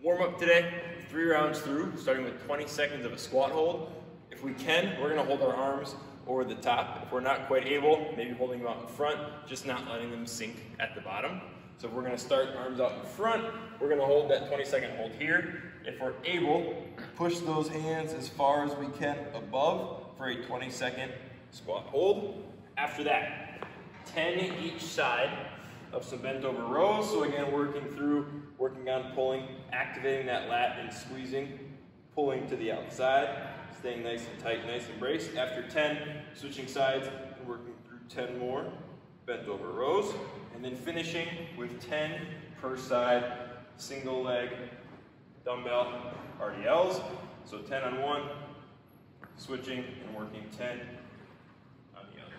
Warm up today, 3 rounds through, starting with 20 seconds of a squat hold. If we can, we're gonna hold our arms over the top. If we're not quite able, maybe holding them out in front, just not letting them sink at the bottom. So if we're gonna start arms out in front, we're gonna hold that 20-second hold here. If we're able, push those hands as far as we can above for a 20-second squat hold. After that, 10 each side of some bent over rows. So again, working on pulling, activating that lat and squeezing, pulling to the outside, staying nice and tight, nice and braced. After 10, switching sides and working through 10 more bent over rows. And then finishing with 10 per side, single leg dumbbell RDLs. So 10 on one, switching and working 10 on the other.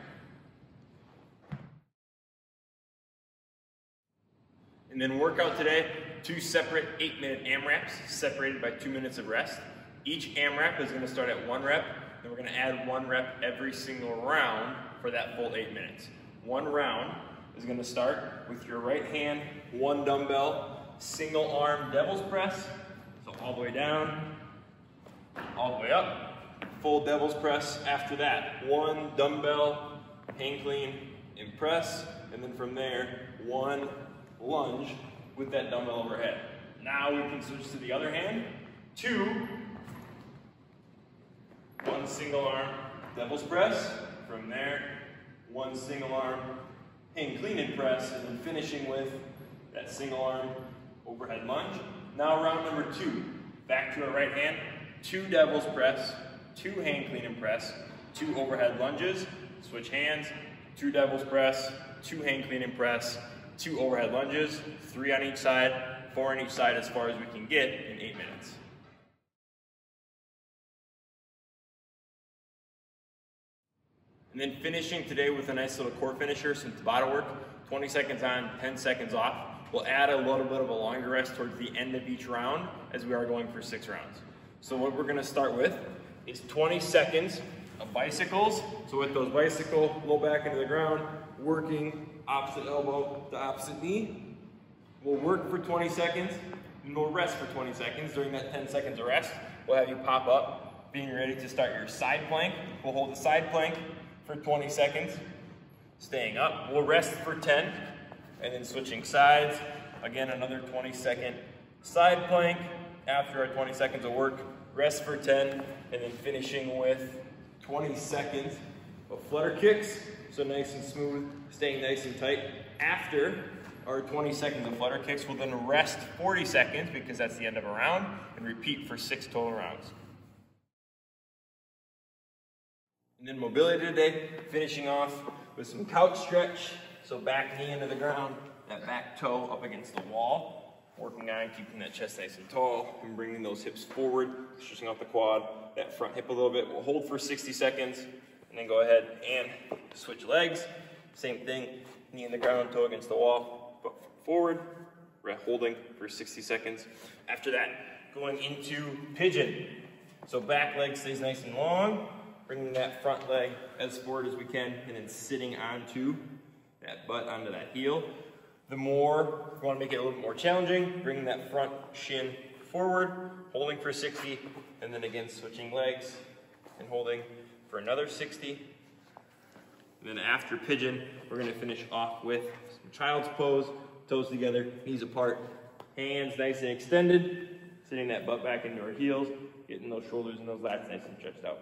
And then workout today, 2 separate 8-minute AMRAPs separated by 2 minutes of rest. Each AMRAP is going to start at 1 rep, and we're going to add 1 rep every single round for that full 8 minutes. 1 round is going to start with your right hand, 1 dumbbell, single arm devil's press. So all the way down, all the way up, full devil's press. After that, 1 dumbbell, hang clean, and press. And then from there, 1 lunge with that dumbbell overhead. Now we can switch to the other hand. 2, 1 single arm devil's press. From there, 1 single arm hang clean and press, and then finishing with that single arm overhead lunge. Now round number 2, back to our right hand, 2 devil's press, 2 hang clean and press, 2 overhead lunges, switch hands, 2 devil's press, 2 hang clean and press, 2 overhead lunges, 3 on each side, 4 on each side as far as we can get in 8 minutes. And then finishing today with a nice little core finisher, some Tabata work, 20 seconds on, 10 seconds off. We'll add a little bit of a longer rest towards the end of each round as we are going for 6 rounds. So what we're gonna start with is 20 seconds of bicycles. So with those bicycle, low back into the ground, working opposite elbow to opposite knee. We'll work for 20 seconds, and we'll rest for 20 seconds. During that 10 seconds of rest, we'll have you pop up, being ready to start your side plank. We'll hold the side plank for 20 seconds, staying up. We'll rest for 10, and then switching sides. Again, another 20-second side plank. After our 20 seconds of work, rest for 10, and then finishing with 20 seconds of flutter kicks. So nice and smooth, staying nice and tight. After our 20 seconds of flutter kicks, we'll then rest 40 seconds because that's the end of a round, and repeat for 6 total rounds. And then mobility today, finishing off with some couch stretch. So back knee into the ground, that back toe up against the wall. Working on keeping that chest nice and tall and bringing those hips forward, stretching out the quad, that front hip a little bit. We'll hold for 60 seconds and then go ahead and switch legs. Same thing, knee in the ground, toe against the wall, foot forward. We're holding for 60 seconds. After that, going into pigeon. So back leg stays nice and long. Bringing that front leg as forward as we can, and then sitting onto that butt, onto that heel. The more, if you want to make it a little bit more challenging, bringing that front shin forward, holding for 60, and then again switching legs and holding for another 60. And then after pigeon, we're going to finish off with some child's pose, toes together, knees apart, hands nice and extended, sitting that butt back into our heels, getting those shoulders and those lats nice and stretched out.